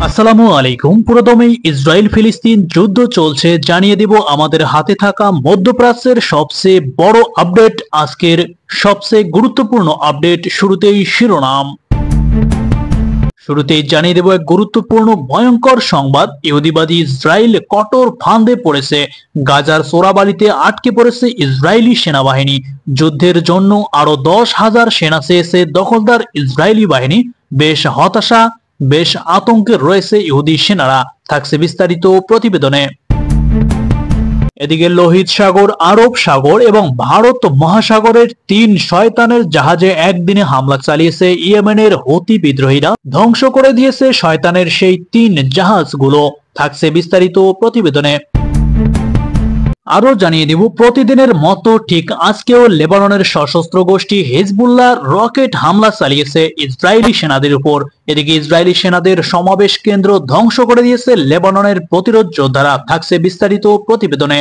আসসালামু আলাইকুম। পুরোদমে ইসরায়েল ফিলিস্তিন যুদ্ধ চলছে, জানিয়ে দেব আমাদের হাতে থাকা মধ্যপ্রাচ্যের সবচেয়ে বড় আপডেট। আজকের সবচেয়ে গুরুত্বপূর্ণ আপডেট, শুরুতেই শিরোনাম। শুরুতেই জানিয়ে দেব এক গুরুত্বপূর্ণ ভয়ঙ্কর সংবাদ। ইহুদিবাদী ইসরায়েল কঠোর ফাঁদে পড়েছে। গাজার চোরাবালিতে আটকে পড়েছে ইসরায়েলি সেনাবাহিনী। যুদ্ধের জন্য আরো 10,000 সেনা চেয়েছে দখলদার ইসরায়েলি বাহিনী। বেশ হতাশা, বেশ আতঙ্কে রয়েছে ইহুদি সেনারা। থাকছে বিস্তারিত প্রতিবেদনে। এদিকে লোহিত সাগর, আরব সাগর এবং ভারত মহাসাগরের 3 শয়তানের জাহাজে একদিনে হামলা চালিয়েছে ইয়েমেনের হুতি বিদ্রোহীরা। ধ্বংস করে দিয়েছে শয়তানের সেই 3 জাহাজগুলো। থাকছে বিস্তারিত প্রতিবেদনে। আরো জানিয়ে দিব, প্রতিদিনের মতো ঠিক আজকেও লেবাননের সশস্ত্র গোষ্ঠী হিজবুল্লাহ রকেট হামলা চালিয়েছে ইসরায়েলি সেনাদের উপর। এদিকে ইসরায়েলি সেনাদের সমাবেশ কেন্দ্র ধ্বংস করে দিয়েছে লেবাননের প্রতিরোধ যোদ্ধারা। থাকছে বিস্তারিত প্রতিবেদনে।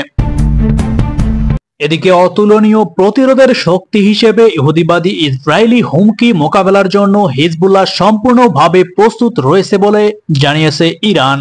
এদিকে অতুলনীয় প্রতিরোধের শক্তি হিসেবে ইহুদিবাদী ইসরায়েলি হুমকি মোকাবেলার জন্য হিজবুল্লাহ সম্পূর্ণভাবে প্রস্তুত রয়েছে বলে জানিয়েছে ইরান।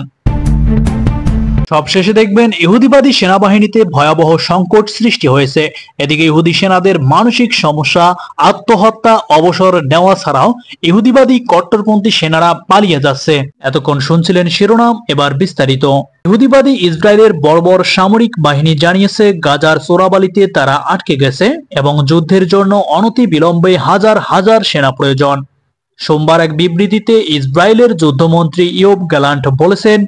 সবশেষে দেখবেন, ইহুদিবাদী সেনাবাহিনীতে ভয়াবহ সংকট সৃষ্টি হয়েছে। এদিকে ইহুদি সেনাদের মানসিক সমস্যা, আত্মহত্যা, অবসর নেওয়া ছাড়াও ইহুদিবাদী কট্টরপন্থী সেনারা পালিয়ে যাচ্ছে। এতক্ষণ শুনছিলেন শিরোনাম, এবার বিস্তারিত। ইহুদিবাদী ইসরায়েলের বর্বর সামরিক বাহিনী জানিয়েছে গাজার চোরাবালিতে তারা আটকে গেছে এবং যুদ্ধের জন্য অনতি বিলম্বে হাজার হাজার সেনা প্রয়োজন। সোমবার এক বিবৃতিতে ইসরায়েলের যুদ্ধমন্ত্রী ইয়োব গ্যালান্ট বলেছেন,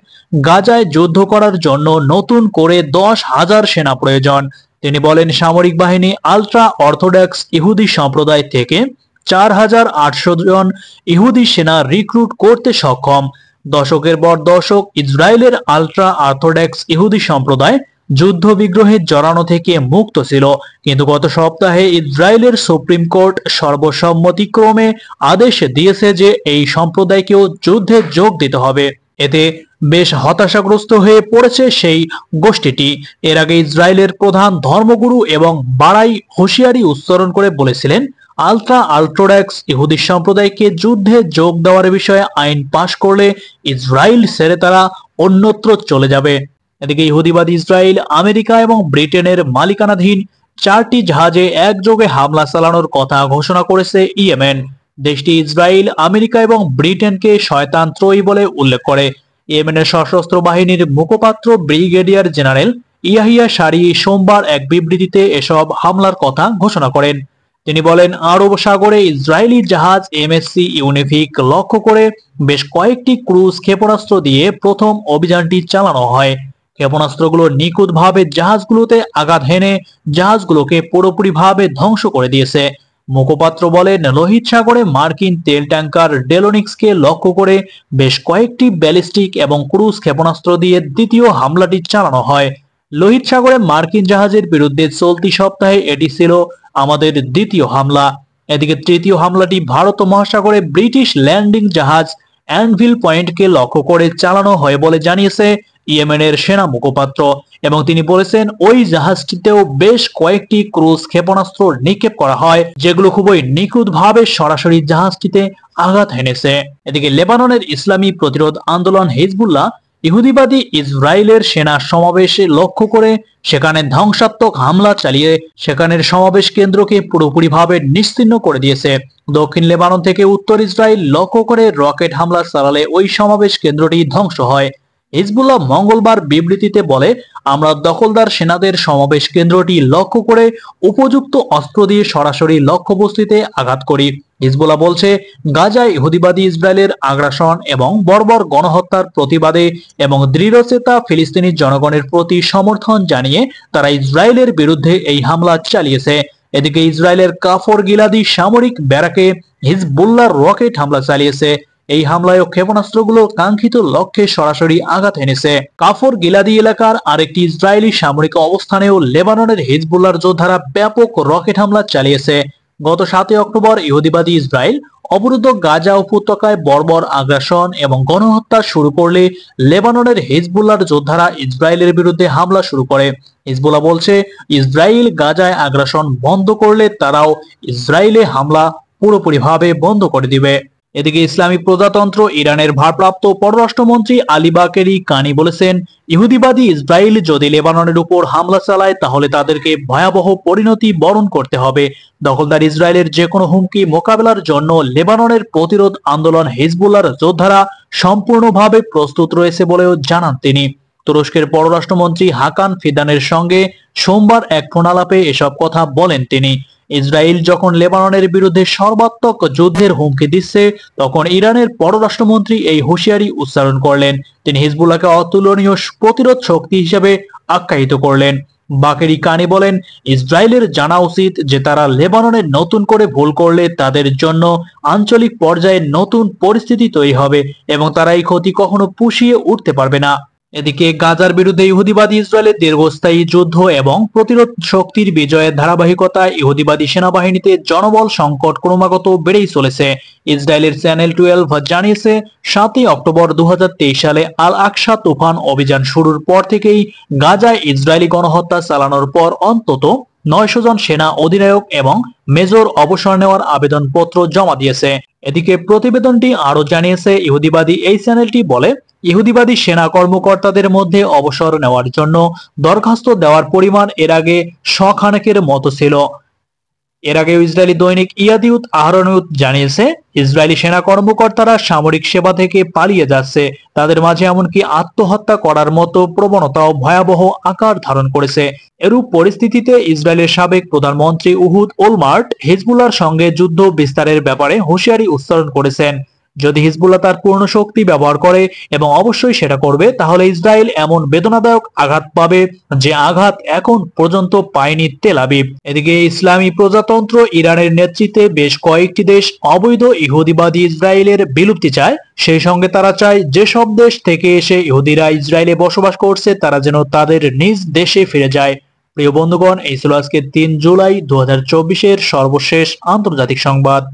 গাজায় যুদ্ধ করার জন্য নতুন করে 10,000 সেনা প্রয়োজন। তিনি বলেন, সামরিক বাহিনী আলট্রা অর্থোডক্স ইহুদি সম্প্রদায় থেকে 4,800 জন ইহুদি সেনা রিক্রুট করতে সক্ষম। দশকের পর দশক ইসরায়েলের আলট্রা অর্থোডক্স ইহুদি সম্প্রদায় যুদ্ধ বিগ্রহে জড়ানো থেকে মুক্ত ছিল, কিন্তু গত সপ্তাহে ইসরায়েলের সুপ্রিম কোর্ট সর্বসম্মতিক্রমে আদেশ দিয়েছে যে এই সম্প্রদায়কেও যুদ্ধে যোগ দিতে হবে। এতে বেশ হতাশাগ্রস্ত হয়ে পড়েছে সেই গোষ্ঠীটি। এর আগে ইসরায়েলের প্রধান ধর্মগুরু এবং বাড়াই হুঁশিয়ারি উচ্চারণ করে বলেছিলেন, আলট্রা অর্থোডক্স ইহুদি সম্প্রদায়কে যুদ্ধে যোগ দেওয়ার বিষয়ে আইন পাশ করলে ইসরায়েল ছেড়ে তারা অন্যত্র চলে যাবে। এদিকে ইহুদিবাদী ইসরায়েল আমেরিকা এবং ব্রিটেনের মালিকানাধীন 4টি জাহাজে একযোগে হামলা চালানোর কথা ঘোষণা করেছে ইয়েমেন। দেশটি ইসরায়েল, আমেরিকা এবং ব্রিটেনকে শয়তানত্রয়ী বলে উল্লেখ করে। ইয়েমেনের সশস্ত্র বাহিনীর মুখপাত্র ব্রিগেডিয়ার জেনারেল ইয়াহিয়া সারি সোমবার এক বিবৃতিতে এসব হামলার কথা ঘোষণা করেন। তিনি বলেন, আরব সাগরে ইসরায়েলি জাহাজ এমএসসি ইউনিফিক লক্ষ্য করে বেশ কয়েকটি ক্রুজ ক্ষেপণাস্ত্র দিয়ে প্রথম অভিযানটি চালানো হয়। ক্ষেপণাস্ত্রগুলো নিখুঁতভাবে জাহাজগুলোতে আঘাত হেনে জাহাজগুলোকে পুরোপুরিভাবে ধ্বংস করে দিয়েছে। মুখপাত্র বলেন, লোহিত সাগরে মার্কিন তেল ট্যাঙ্কার ডেলোনিক্সকে লক্ষ্য করে বেশ কয়েকটি ব্যালিস্টিক এবং ক্রুজ ক্ষেপণাস্ত্র দিয়ে দ্বিতীয় হামলাটি চালানো হয়। লোহিত সাগরে মার্কিন জাহাজের বিরুদ্ধে চলতি সপ্তাহে এটি ছিল আমাদের দ্বিতীয় হামলা। এদিকে তৃতীয় হামলাটি ভারত মহাসাগরে ব্রিটিশ ল্যান্ডিং জাহাজ অ্যানভিল পয়েন্টকে লক্ষ্য করে চালানো হয় বলে জানিয়েছে ইয়েমেনের সেনা মুখপাত্র, এবং তিনি বলেছেন, ওই জাহাজটিতেও বেশ কয়েকটি ক্রুজ ক্ষেপণাস্ত্র নিক্ষেপ করা হয়, যেগুলো খুবই নিখুঁতভাবে সরাসরি জাহাজটিতে আঘাত হেনেছে। এদিকে লেবাননের ইসলামী প্রতিরোধ আন্দোলন হিজবুল্লাহ ইহুদিবাদী ইসরায়েলের সেনা সমাবেশে লক্ষ্য করে সেখানে ধ্বংসাত্মক হামলা চালিয়ে সেখানের সমাবেশ কেন্দ্রকে পুরোপুরিভাবে নিশ্চিহ্ন করে দিয়েছে। দক্ষিণ লেবানন থেকে উত্তর ইসরায়েল লক্ষ্য করে রকেট হামলা চালালে ওই সমাবেশ কেন্দ্রটি ধ্বংস হয়। হিজবুল্লাহ মঙ্গলবার বিবৃতিতে বলে, আমরা দখলদার সেনাদের সমাবেশ কেন্দ্রটি লক্ষ্য করে উপযুক্ত অস্ত্র দিয়ে সরাসরি লক্ষ্যবস্তুতে আঘাত করি। হিজবুল্লাহ বলছে, গাজায় ইহুদিবাদী ইসরায়েলের আগ্রাসন এবং বর্বর গণহত্যার প্রতিবাদে এবং দৃঢ়চেতা ফিলিস্তিনি জনগণের প্রতি সমর্থন জানিয়ে তারা ইসরায়েলের বিরুদ্ধে এই হামলা চালিয়েছে। এদিকে ইসরায়েলের কাফর গিলাদি সামরিক ব্যারাকে হিজবুল্লাহ রকেট হামলা চালিয়েছে। এই হামলায় ক্ষেপণাস্ত্রগুলো কাঙ্ক্ষিত লক্ষ্যে সরাসরি আঘাত এনেছে। কাফর গিলাদি এলাকার আরেকটি ইসরায়েলি সামরিক অবস্থানেও লেবাননের হিজবুল্লাহর যোদ্ধারা ব্যাপক রকেট হামলা চালিয়েছে। গত 7 অক্টোবর ইহুদিবাদী ইসরায়েল অবরুদ্ধ গাজা উপত্যকায় বর্বর আগ্রাসন এবং গণহত্যা শুরু করলে লেবাননের হিজবুল্লাহর যোদ্ধারা ইসরায়েলের বিরুদ্ধে হামলা শুরু করে। হিজবুল্লাহ বলছে, ইসরায়েল গাজায় আগ্রাসন বন্ধ করলে তারাও ইসরায়েলে হামলা পুরোপুরিভাবে বন্ধ করে দিবে। এদিকে ইসলামী প্রজাতন্ত্র ইরানের ভারপ্রাপ্ত পররাষ্ট্রমন্ত্রী আলী বাকেরি কানি বলেছেন, ইহুদিবাদী ইসরায়েল যদি লেবাননের উপর হামলা চালায় তাহলে তাদেরকে ভয়াবহ পরিণতি বরণ করতে হবে। দখলদার ইসরায়েলের যে কোনো হুমকি মোকাবেলার জন্য লেবাননের প্রতিরোধ আন্দোলন হিজবুল্লাহর যোদ্ধারা সম্পূর্ণভাবে প্রস্তুত রয়েছে বলেও জানান তিনি। তুরস্কের পররাষ্ট্রমন্ত্রী হাকান ফিদানের সঙ্গে সোমবার এক ফোনালাপে এসব কথা বলেন তিনি। ইসরায়েল যখন লেবাননের বিরুদ্ধে সর্বাত্মক যুদ্ধের হুমকি দিচ্ছে, তখন ইরানের পররাষ্ট্রমন্ত্রী এই হুঁশিয়ারি উচ্চারণ করলেন। তিনি হিজবুল্লাহকে অতুলনীয় প্রতিরোধ শক্তি হিসেবে আখ্যায়িত করলেন। বাকেরি কানি বলেন, ইসরায়েলের জানা উচিত যে তারা লেবাননে নতুন করে ভুল করলে তাদের জন্য আঞ্চলিক পর্যায়ে নতুন পরিস্থিতি তৈরি হবে এবং তারা এই ক্ষতি কখনো পুষিয়ে উঠতে পারবে না। এদিকে গাজার বিরুদ্ধে ইহুদিবাদী ইসরায়েলের দীর্ঘস্থায়ী যুদ্ধ এবং প্রতিরোধ শক্তির বিজয়ের ধারাবাহিকতায় ইহুদিবাদী সেনাবাহিনীতে জনবল সংকট ক্রমাগত বেড়েই চলেছে। ইসরায়েলের চ্যানেল 12 জানিয়েছে, 7 অক্টোবর 2023 সালে আল আকসা তুফান অভিযান শুরুর পর থেকেই গাজায় ইসরায়েলি গণহত্যা চালানোর পর অন্তত 900 জন সেনা অধিনায়ক এবং মেজর অবসর নেওয়ার আবেদনপত্র জমা দিয়েছে। এদিকে প্রতিবেদনটি আরো জানিয়েছে, ইহুদিবাদী এই চ্যানেলটি বলে, ইহুদিবাদী সেনা কর্মকর্তাদের মধ্যে অবসর নেওয়ার জন্য দরখাস্ত দেওয়ার পরিমাণ এর আগে শখানেকের মতো ছিল। এর আগে ইসরায়েলি দৈনিক ইয়াদিউত আহরনিউত জানিয়েছে, ইসরায়েলি সেনা কর্মকর্তারা সামরিক সেবা থেকে পালিয়ে যাচ্ছে। তাদের মাঝে এমনকি আত্মহত্যা করার মতো প্রবণতাও ভয়াবহ আকার ধারণ করেছে। এরূপ পরিস্থিতিতে ইসরায়েলের সাবেক প্রধানমন্ত্রী উহুদ ওলমার্ট হিজবুল্লাহর সঙ্গে যুদ্ধ বিস্তারের ব্যাপারে হুঁশিয়ারি উচ্চারণ করেছেন। যদি হিজবুল্লাহ তার পূর্ণ শক্তি ব্যবহার করে, এবং অবশ্যই সেটা করবে, তাহলে ইসরায়েল এমন বেদনাদায়ক আঘাত পাবে যে আঘাত এখন পর্যন্ত পায়নি তেল আবিব। এদিকে ইসলামী প্রজাতন্ত্র ইরানের নেতৃত্বে বেশ কয়েকটি দেশ অবৈধ ইহুদিবাদী ইসরায়েলের বিলুপ্তি চায়। সেই সঙ্গে তারা চায় যেসব দেশ থেকে এসে ইহুদিরা ইসরায়েলে বসবাস করছে তারা যেন তাদের নিজ দেশে ফিরে যায়। প্রিয় বন্ধুগণ, এই ছিল আজকে 3 জুলাই 2024-এর সর্বশেষ আন্তর্জাতিক সংবাদ।